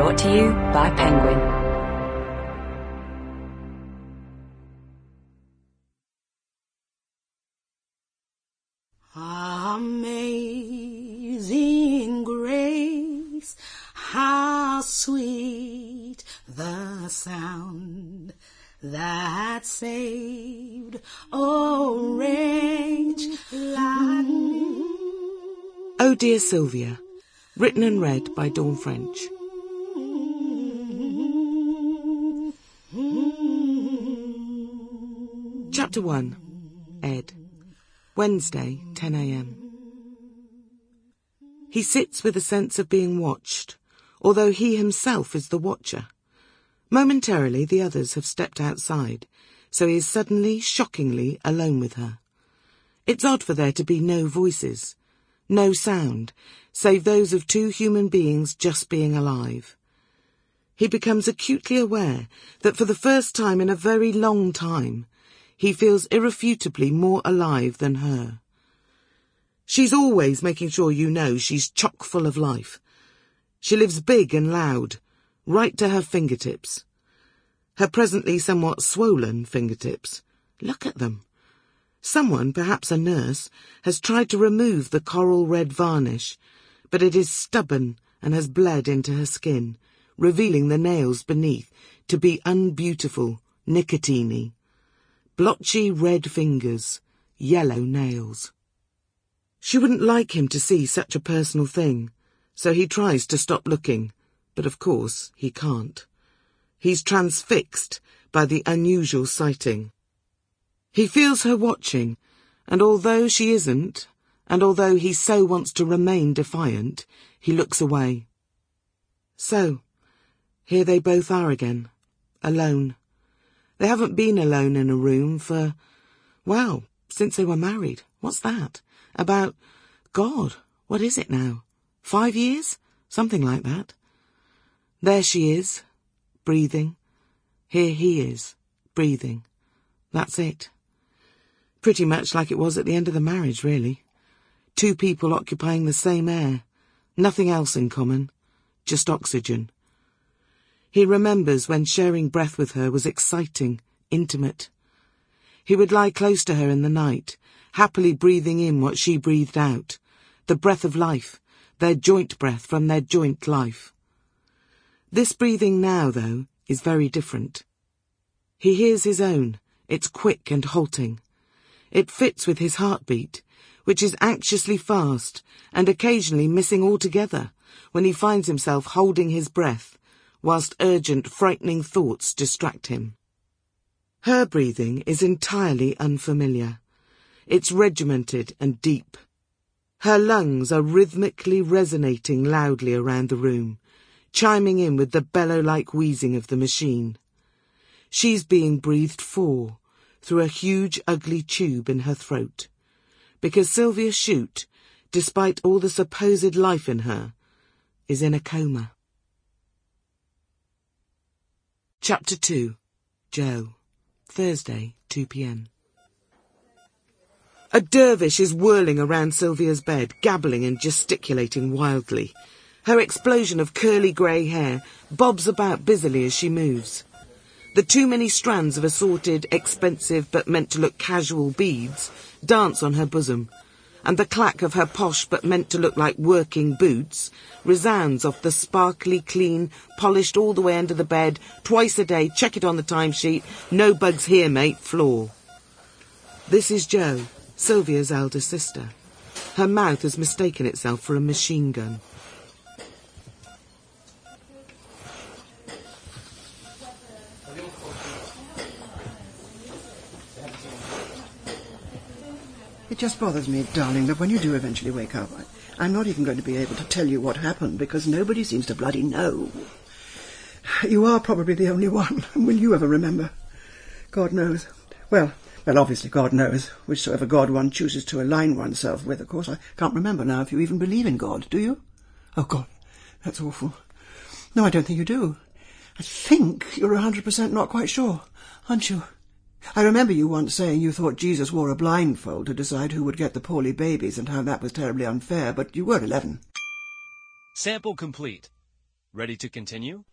Brought to you by Penguin. Amazing grace, how sweet the sound that saved a wretch like me. Oh Dear Silvia, written and read by Dawn French. Chapter 1. Ed. Wednesday, 10 a.m. He sits with a sense of being watched, although he himself is the watcher. Momentarily the others have stepped outside, so he is suddenly, shockingly alone with her. It's odd for there to be no voices, no sound, save those of two human beings just being alive. He becomes acutely aware that for the first time in a very long time, he feels irrefutably more alive than her. She's always making sure you know she's chock full of life. She lives big and loud, right to her fingertips. Her presently somewhat swollen fingertips. Look at them. Someone, perhaps a nurse, has tried to remove the coral red varnish, but it is stubborn and has bled into her skin, revealing the nails beneath to be unbeautiful, nicotine-y. Blotchy red fingers, yellow nails. She wouldn't like him to see such a personal thing, so he tries to stop looking, but of course he can't. He's transfixed by the unusual sighting. He feels her watching, and although she isn't, and although he so wants to remain defiant, he looks away. So, here they both are again, alone. They haven't been alone in a room for, well, since they were married. What's that? About, God, what is it now? 5 years? Something like that. There she is, breathing. Here he is, breathing. That's it. Pretty much like it was at the end of the marriage, really. Two people occupying the same air. Nothing else in common. Just oxygen. He remembers when sharing breath with her was exciting, intimate. He would lie close to her in the night, happily breathing in what she breathed out, the breath of life, their joint breath from their joint life. This breathing now, though, is very different. He hears his own. It's quick and halting. It fits with his heartbeat, which is anxiously fast and occasionally missing altogether when he finds himself holding his breath, whilst urgent, frightening thoughts distract him. Her breathing is entirely unfamiliar. It's regimented and deep. Her lungs are rhythmically resonating loudly around the room, chiming in with the bellow-like wheezing of the machine. She's being breathed for, through a huge, ugly tube in her throat, because Silvia Shute, despite all the supposed life in her, is in a coma. Chapter 2. Joe. Thursday, 2 p.m. A dervish is whirling around Silvia's bed, gabbling and gesticulating wildly. Her explosion of curly grey hair bobs about busily as she moves. The too many strands of assorted, expensive but meant to look casual beads dance on her bosom, and the clack of her posh but meant to look like working boots resounds off the sparkly, clean, polished all the way under the bed, twice a day, check it on the timesheet, no bugs here, mate, floor. This is Jo, Silvia's elder sister. Her mouth has mistaken itself for a machine gun. It just bothers me, darling, that when you do eventually wake up, I'm not even going to be able to tell you what happened, because nobody seems to bloody know. You are probably the only one. Will you ever remember? God knows. Well, obviously God knows. Whichsoever God one chooses to align oneself with, of course. I can't remember now if you even believe in God, do you? Oh, God, that's awful. No, I don't think you do. I think you're 100% not quite sure, aren't you? I remember you once saying you thought Jesus wore a blindfold to decide who would get the poorly babies and how that was terribly unfair, but you were 11. Sample complete. Ready to continue?